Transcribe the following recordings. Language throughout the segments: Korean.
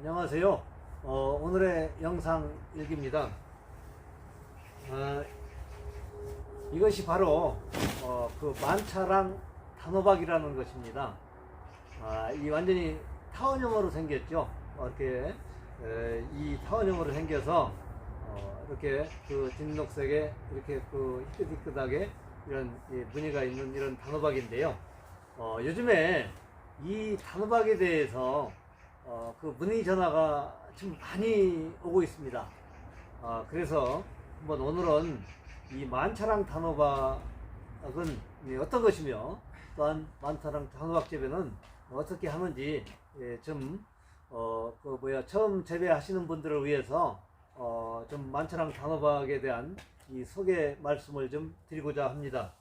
안녕하세요. 오늘의 영상 일기입니다. 이것이 바로 그 만차랑 단호박이라는 것입니다. 이 완전히 타원형으로 생겼죠. 이렇게 이 타원형으로 생겨서 이렇게 그 진녹색에 이렇게 그 희끗희끗하게 이런 무늬가 있는 이런 단호박인데요. 요즘에 이 단호박에 대해서 그 문의 전화가 좀 많이 오고 있습니다. 그래서 한번 오늘은 이 만차랑 단호박은 어떤 것이며 또한 만차랑 단호박 재배는 어떻게 하는지 처음 재배하시는 분들을 위해서 좀 만차랑 단호박에 대한 이 소개 말씀을 좀 드리고자 합니다.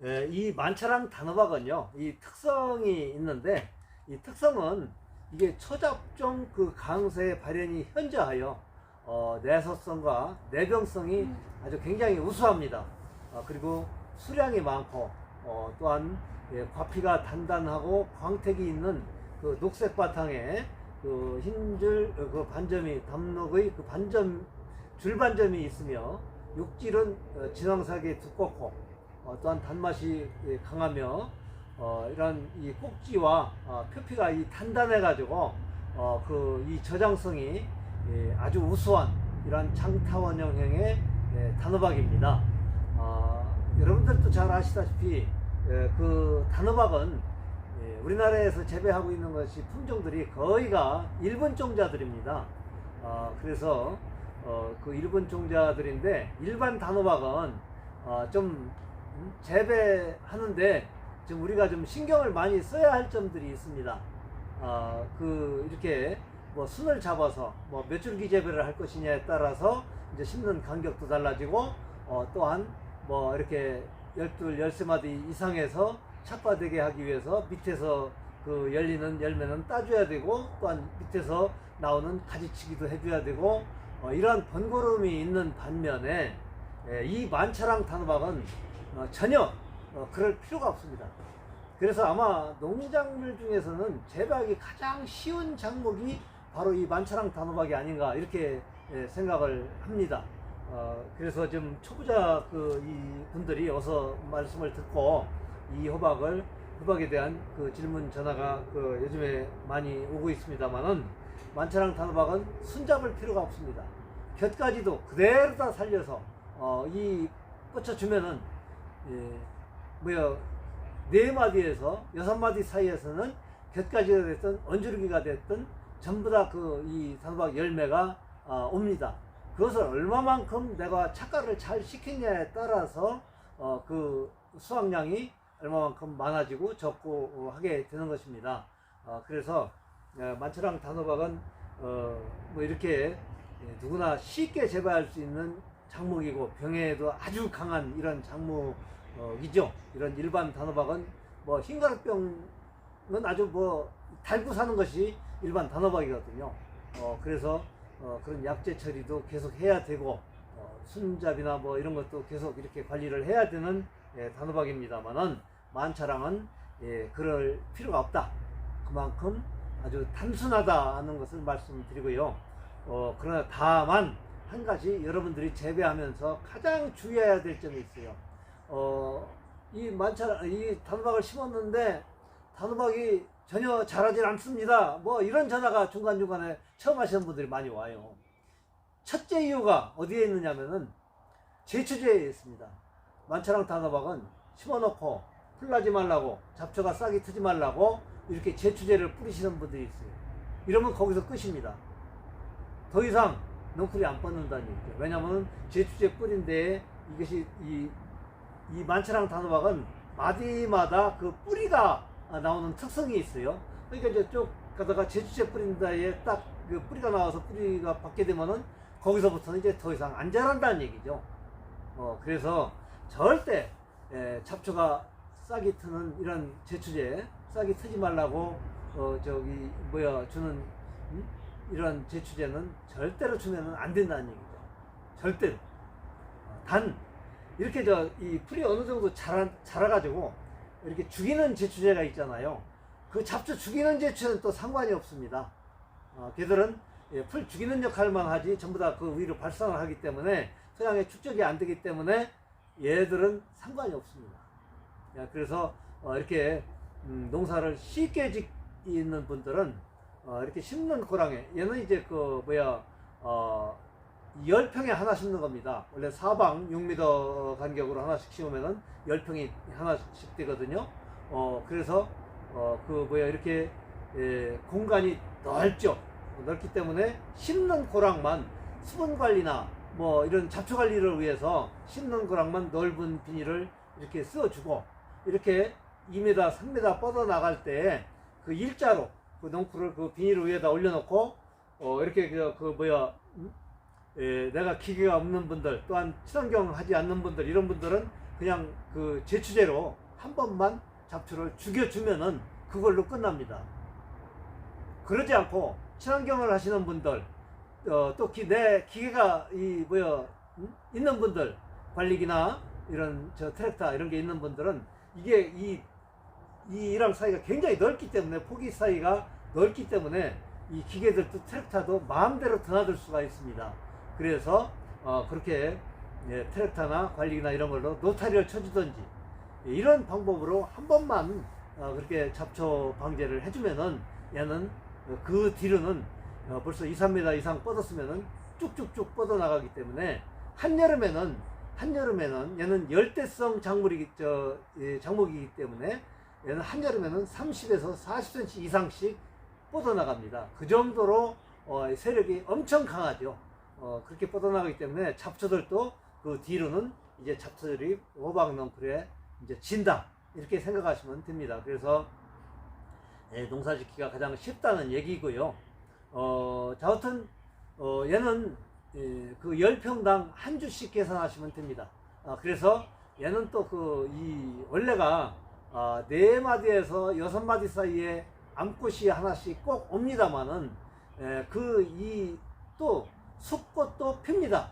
이 만차랑 단호박은요, 이 특성이 있는데, 이 특성은 이게 초잡종 그 강세의 발현이 현저하여 내소성과 내병성이 아주 굉장히 우수합니다. 그리고 수량이 많고 또한 과피가 단단하고 광택이 있는 그 녹색 바탕에 그 흰줄 그 반점이 담록의 그 반점 줄반점이 있으며 육질은 진황색이 두껍고 또한 단맛이 강하며 이런 이 꼭지와 표피가 단단해 가지고 이 저장성이 아주 우수한 이런 장타원형의 단호박입니다. 여러분들도 잘 아시다시피 그 단호박은 우리나라에서 재배하고 있는 것이 품종들이 거의가 일본 종자들입니다. 그래서 그 일본 종자들인데 일반 단호박은 좀 재배하는데 좀 우리가 좀 신경을 많이 써야 할 점들이 있습니다. 이렇게 뭐 순을 잡아서 뭐 몇 줄기 재배를 할 것이냐에 따라서 이제 심는 간격도 달라지고 또한 뭐 이렇게 12, 13마디 이상에서 착과되게 하기 위해서 밑에서 그 열리는 열매는 따줘야 되고 또한 밑에서 나오는 가지치기도 해줘야 되고 이러한 번거로움이 있는 반면에 이 만차랑 단호박은 전혀 그럴 필요가 없습니다. 그래서 아마 농작물 중에서는 재배하기 가장 쉬운 작목이 바로 이 만차랑 단호박이 아닌가 이렇게 생각을 합니다. 그래서 좀 초보자 이 분들이 어서 말씀을 듣고 이 호박에 대한 그 질문 전화가 요즘에 많이 오고 있습니다만은 만차랑 단호박은 순잡을 필요가 없습니다. 곁가지도 그대로 다 살려서 이 꽂혀주면은 네 마디에서 여섯 마디 사이에서는 곁가지가 됐든 언주르기가 됐든 전부 다 이 단호박 열매가 옵니다. 그것을 얼마만큼 내가 착과를 잘 시켰냐에 따라서 그 수확량이 얼마만큼 많아지고 적고 하게 되는 것입니다. 그래서 만차랑 단호박은 뭐 이렇게 누구나 쉽게 재배할 수 있는 작목이고 병에도 아주 강한 이런 작목이죠. 이런 일반 단호박은 뭐 흰가루병은 아주 뭐 달고 사는 것이 일반 단호박이거든요. 그래서 그런 약재 처리도 계속 해야 되고 순잡이나 뭐 이런 것도 계속 이렇게 관리를 해야 되는 단호박입니다만은 만차랑은 그럴 필요가 없다. 그만큼 아주 단순하다는 것을 말씀드리고요. 그러나 다만 한 가지 여러분들이 재배하면서 가장 주의해야 될 점이 있어요. 이 단호박을 심었는데 단호박이 전혀 자라질 않습니다. 뭐 이런 전화가 중간중간에 처음 하시는 분들이 많이 와요. 첫째 이유가 어디에 있느냐면은 제초제에 있습니다. 만차랑 단호박은 심어놓고 풀나지 말라고 잡초가 싹이 트지 말라고 이렇게 제초제를 뿌리시는 분들이 있어요. 이러면 거기서 끝입니다. 더 이상 넝쿨이 안 뻗는다는 얘기죠. 왜냐하면 제초제 뿌린 데에 이것이 이 만차랑 단호박은 마디마다 그 뿌리가 나오는 특성이 있어요. 그러니까 이제 쭉 가다가 제초제 뿌린 데에 딱 그 뿌리가 나와서 뿌리가 받게 되면은 거기서부터는 이제 더 이상 안 자란다는 얘기죠. 그래서 절대 잡초가 싹이 트는 이런 제초제 싹이 트지 말라고 주는 이런 제초제는 절대로 주면은 안 된다는 얘기죠. 절대로. 단 이렇게 이 풀이 어느 정도 자라가지고 이렇게 죽이는 제초제가 있잖아요. 그 잡초 죽이는 제초는 또 상관이 없습니다. 걔들은 풀 죽이는 역할만 하지 전부 다 그 위로 발산을 하기 때문에 토양에 축적이 안 되기 때문에 얘들은 상관이 없습니다. 그래서 이렇게 농사를 쉽게 짓는 분들은 이렇게 심는 고랑에, 얘는 이제 그 뭐야 10평에 하나 심는 겁니다. 원래 사방 6m 간격으로 하나씩 심으면은 10평이 하나씩 되거든요. 그래서 그 뭐야 이렇게 공간이 넓기 때문에 심는 고랑만 수분 관리나 뭐 이런 잡초 관리를 위해서 심는 고랑만 넓은 비닐을 이렇게 써주고, 이렇게 2m, 3m 뻗어 나갈 때 그 일자로 그 농풀을 그 비닐 위에다 올려놓고 이렇게 내가 기계가 없는 분들, 또한 친환경 하지 않는 분들, 이런 분들은 그냥 그 제초제로 한 번만 잡초를 죽여주면은 그걸로 끝납니다. 그러지 않고 친환경을 하시는 분들, 또 내 기계가 있는 분들, 관리기나 이런 트랙터 이런 게 있는 분들은 이게 이랑 사이가 굉장히 넓기 때문에, 폭이 사이가 넓기 때문에 이 기계들도 트랙터도 마음대로 드나들 수가 있습니다. 그래서 그렇게 트랙터나 관리기나 이런 걸로 노타리를 쳐주든지 이런 방법으로 한 번만 그렇게 잡초 방제를 해주면은 얘는 그 뒤로는 벌써 2, 3m 이상 뻗었으면은 쭉쭉쭉 뻗어 나가기 때문에 한여름에는 얘는 열대성 작물이기 때문에 얘는 한여름에는 30에서 40cm 이상씩 뻗어 나갑니다. 그 정도로 세력이 엄청 강하죠. 그렇게 뻗어 나가기 때문에 잡초들도 그 뒤로는 이제 잡초들이 호박 넝쿨에 이제 진다, 이렇게 생각하시면 됩니다. 그래서 농사 짓기가 가장 쉽다는 얘기고요. 자하튼 얘는 그 10평당 한 주씩 계산하시면 됩니다. 그래서 얘는 또 원래가 4마디에서 6마디 사이에 암꽃이 하나씩 꼭 옵니다만은 또 숫꽃도 핍니다.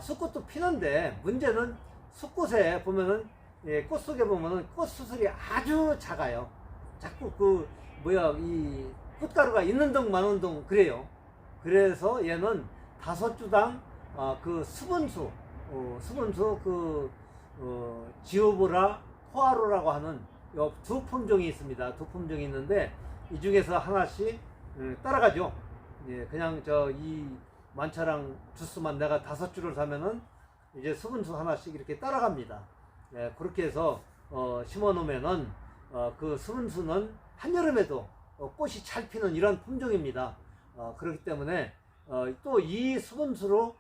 숫꽃도 피는데 문제는 숫꽃에 보면은 꽃 속에 보면은 꽃 수술이 아주 작아요. 자꾸 이 꽃가루가 있는 동 마는 동 그래요. 그래서 얘는 5주당 그 수분수 지오보라, 포아로라고 하는 두 품종이 있습니다. 두 품종이 있는데 이 중에서 하나씩 따라가죠. 그냥 이 만차랑 주스만 내가 5주를 사면은 이제 수분수 하나씩 이렇게 따라갑니다. 그렇게 해서 심어 놓으면은 그 수분수는 한여름에도 꽃이 잘 피는 이런 품종입니다. 그렇기 때문에 또 이 수분수로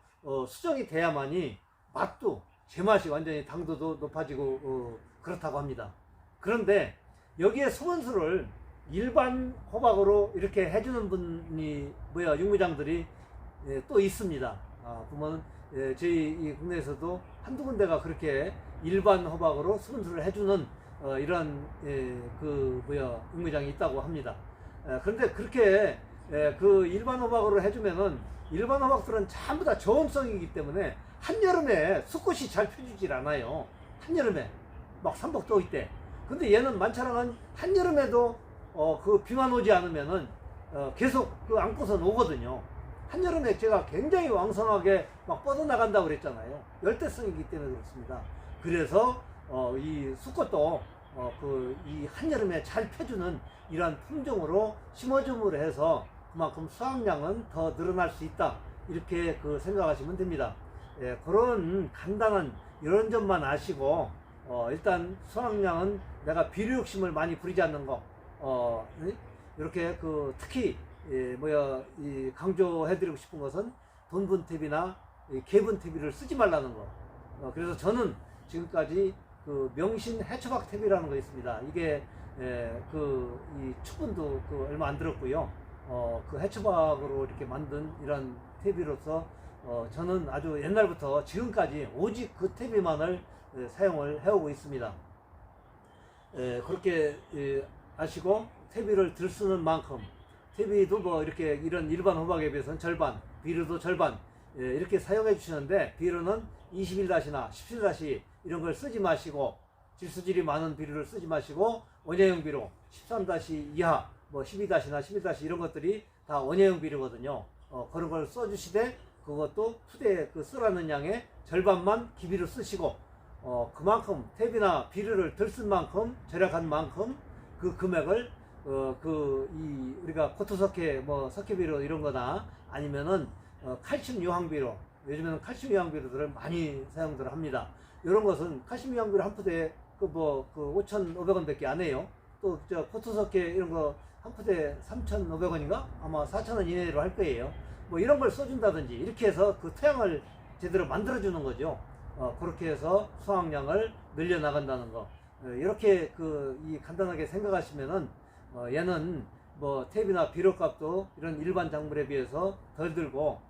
수정이 돼야만이 맛도, 제맛이 완전히 당도도 높아지고 그렇다고 합니다. 그런데 여기에 수분수를 일반 호박으로 이렇게 해주는 분이 육무장들이 또 있습니다. 보면 저희 이 국내에서도 한두 군데가 그렇게 일반 호박으로 수분수를 해주는 이런 육무장이 있다고 합니다. 그런데 그렇게 그 일반 호박으로 해주면은 일반 호박들은 전부 다 저온성이기 때문에 한여름에 수꽃이 잘 펴지질 않아요. 한여름에 막 삼복더위 때. 근데 얘는 만차랑은 한여름에도 그 비만 오지 않으면은 계속 그 암꽃은 오거든요. 한여름에 제가 굉장히 왕성하게 막 뻗어나간다고 그랬잖아요. 열대성이기 때문에 그렇습니다. 그래서 이 수꽃도 이 한여름에 잘 펴주는 이러한 품종으로 심어줌으로 해서 그만큼 수확량은 더 늘어날 수 있다, 이렇게 생각하시면 됩니다. 그런 간단한 이런 점만 아시고 일단 수확량은 내가 비료 욕심을 많이 부리지 않는 거, 이렇게 특히 강조해드리고 싶은 것은 돈분탭이나 개분탭이를 쓰지 말라는 거. 그래서 저는 지금까지 명신 해초박 탭이라는 거 있습니다. 이게 이 축분도 얼마 안 들었고요. 그 해초박으로 이렇게 만든 이런 탭이로서 저는 아주 옛날부터 지금까지 오직 그 탭이만을 사용을 해오고 있습니다. 그렇게 아시고 퇴비를 들 쓰는 만큼 퇴비도 이런 일반 호박에 비해서는 절반, 비료도 절반 이렇게 사용해 주시는데, 비료는 21-나 17- 이런 걸 쓰지 마시고 질소질이 많은 비료를 쓰지 마시고 원예형 비료 13- 이하 뭐 12-나 11- 이런 것들이 다 원예형 비료거든요. 그런 걸 써주시되 그것도 푸대 그 쓰라는 양의 절반만 기비로 쓰시고 그만큼 탭이나 비료를 덜 쓴 만큼 절약한 만큼 그 금액을 우리가 코토석회 뭐 석회비료 이런 거나 아니면은 칼슘 유황비료, 요즘에는 칼슘 유황비료들을 많이 사용들 합니다. 이런 것은 칼슘 유황비료 한 푸대에 5,500원 밖에 안 해요. 또 저 코토석회 이런 거 한 푸대에 3,500원인가? 아마 4,000원 이내로 할 거예요. 뭐 이런 걸 써준다든지 이렇게 해서 그 토양을 제대로 만들어주는 거죠. 그렇게 해서 수확량을 늘려 나간다는 거. 이렇게 이 간단하게 생각하시면은 얘는 뭐 탭이나 비료값도 이런 일반 작물에 비해서 덜 들고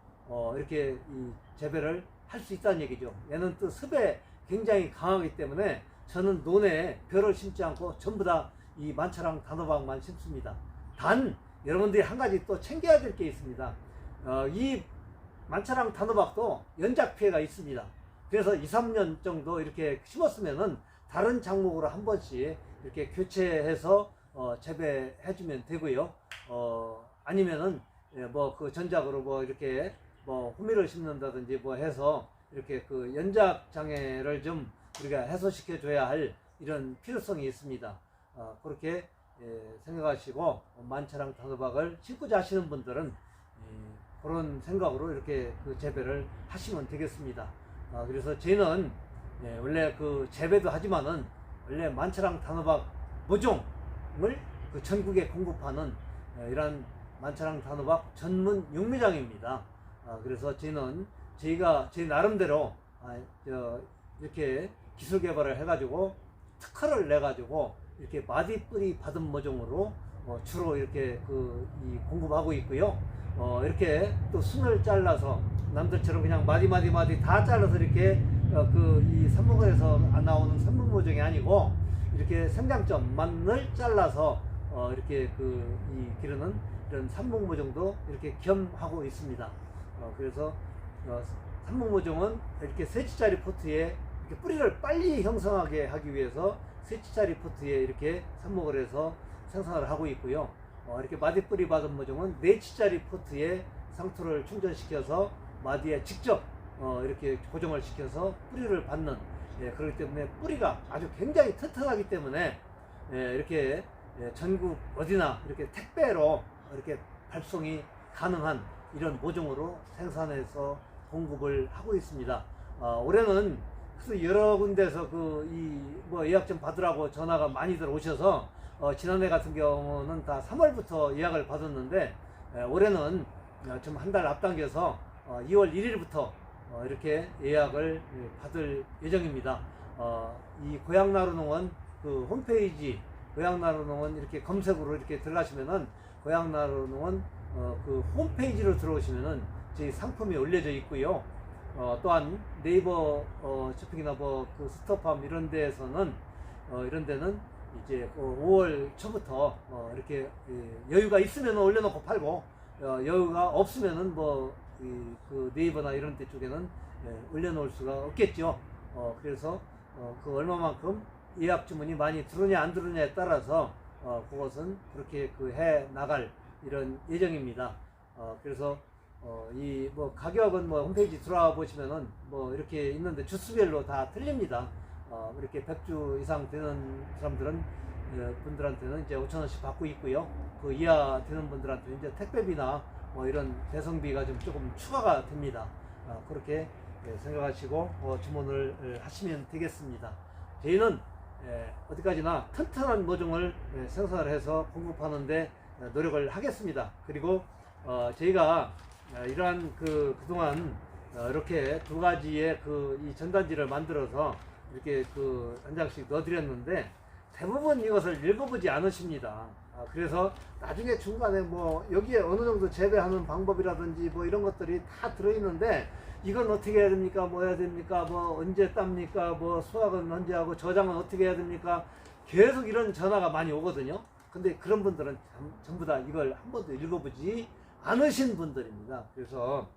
이렇게 이 재배를 할 수 있다는 얘기죠. 얘는 또 습에 굉장히 강하기 때문에 저는 논에 벼를 심지 않고 전부 다 이 만차랑 단호박만 심습니다. 단 여러분들이 한 가지 또 챙겨야 될 게 있습니다. 이 만차랑 단호박도 연작 피해가 있습니다. 그래서 2-3년 정도 이렇게 심었으면은 다른 작목으로 한 번씩 이렇게 교체해서 재배해주면 되고요. 아니면은 뭐 그 전작으로 뭐 이렇게 뭐 호미를 심는다든지 뭐 해서 이렇게 그 연작 장애를 좀 우리가 해소시켜 줘야 할 이런 필요성이 있습니다. 그렇게 생각하시고 만차랑 단호박을 심고자 하시는 분들은 그런 생각으로 이렇게 그 재배를 하시면 되겠습니다. 그래서 저희는 원래 그 재배도 하지만은 원래 만차랑 단호박 모종을 그 전국에 공급하는 이런 만차랑 단호박 전문 육매장입니다. 그래서 저희는 저희가 제 나름대로 이렇게 기술 개발을 해가지고 특허를 내가지고 이렇게 마디뿌리 받은 모종으로 주로 이렇게 공급하고 있고요. 이렇게 또 순을 잘라서 남들처럼 그냥 마디 다 잘라서 이렇게 이 산목에서 안 나오는 산목 모종이 아니고 이렇게 생장점만을 잘라서 이렇게 이 기르는 이런 산목 모종도 이렇게 겸하고 있습니다. 그래서 산목 모종은 이렇게 세치짜리 포트에 이렇게 뿌리를 빨리 형성하게 하기 위해서 세치짜리 포트에 이렇게 삽목을 해서 생산을 하고 있고요. 이렇게 마디뿌리 받은 모종은 4치짜리 포트에 상토를 충전시켜서 마디에 직접 이렇게 고정을 시켜서 뿌리를 받는, 그렇기 때문에 뿌리가 아주 굉장히 튼튼하기 때문에 이렇게 전국 어디나 이렇게 택배로 이렇게 발송이 가능한 이런 모종으로 생산해서 공급을 하고 있습니다. 올해는 그래서 여러 군데서 뭐 예약 좀 받으라고 전화가 많이들 오셔서 지난해 같은 경우는 다 3월부터 예약을 받았는데 올해는 좀 한 달 앞당겨서 2월 1일부터 이렇게 예약을 받을 예정입니다. 이 고향나루농원 그 홈페이지 고향나루농원 이렇게 검색으로 이렇게 들어가시면은 고향나루농원 그 홈페이지로 들어오시면은 저희 상품이 올려져 있고요. 또한 네이버 쇼핑이나 뭐 그 스토팜 이런 데에서는 이런 데는 이제 5월 초부터 이렇게 여유가 있으면 올려놓고 팔고 여유가 없으면은 뭐 그 네이버나 이런 데 쪽에는 올려놓을 수가 없겠죠. 그래서 그 얼마만큼 예약 주문이 많이 들어오냐 안 들어오냐에 따라서 그것은 그렇게 해 나갈 이런 예정입니다. 그래서 이 뭐 가격은 뭐 홈페이지 들어와 보시면은 뭐 이렇게 있는데 주수별로 다 틀립니다. 이렇게 100주 이상 되는 사람들은 분들한테는 이제 5,000원씩 받고 있고요. 그 이하 되는 분들한테는 이제 택배비나 뭐 이런 배송비가 좀 조금 추가가 됩니다. 그렇게 생각하시고 주문을 하시면 되겠습니다. 저희는 어디까지나 튼튼한 모종을 생산을 해서 공급하는데 노력을 하겠습니다. 그리고 저희가 이러한 그동안 이렇게 두 가지의 이 전단지를 만들어서 이렇게 한 장씩 넣어드렸는데 대부분 이것을 읽어보지 않으십니다. 그래서 나중에 중간에 뭐 여기에 어느 정도 재배하는 방법이라든지 뭐 이런 것들이 다 들어있는데 이건 어떻게 해야 됩니까? 뭐 해야 됩니까? 뭐 언제 땁니까? 뭐 수확은 언제 하고 저장은 어떻게 해야 됩니까? 계속 이런 전화가 많이 오거든요. 근데 그런 분들은 전부 다 이걸 한 번도 읽어보지 않으신 분들입니다. 그래서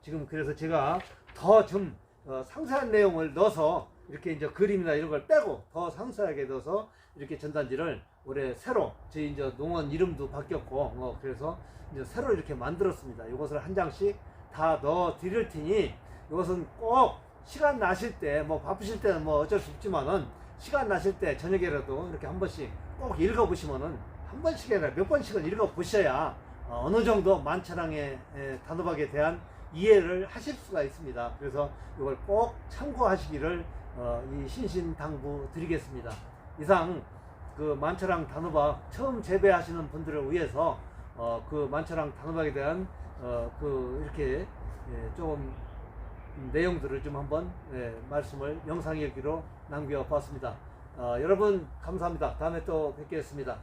지금 그래서 제가 더 좀 상세한 내용을 넣어서 이렇게 이제 그림이나 이런 걸 빼고 더 상세하게 넣어서 이렇게 전단지를 올해 새로 저희 이제 농원 이름도 바뀌었고 그래서 이제 새로 이렇게 만들었습니다. 이것을 한 장씩 다 넣어 드릴 테니 이것은 꼭 시간 나실 때 뭐 바쁘실 때는 뭐 어쩔 수 없지만은 시간 나실 때 저녁에라도 이렇게 한 번씩 꼭 읽어보시면은 한 번씩 아니라 몇 번씩은 읽어보셔야 어느 정도 만차랑의 단호박에 대한 이해를 하실 수가 있습니다. 그래서 이걸 꼭 참고하시기를 이 신신당부 드리겠습니다. 이상 그 만차랑 단호박 처음 재배하시는 분들을 위해서 그 만차랑 단호박에 대한 그 이렇게 좀 내용들을 좀 한번 말씀을 영상 일기로 남겨봤습니다. 여러분 감사합니다. 다음에 또 뵙겠습니다.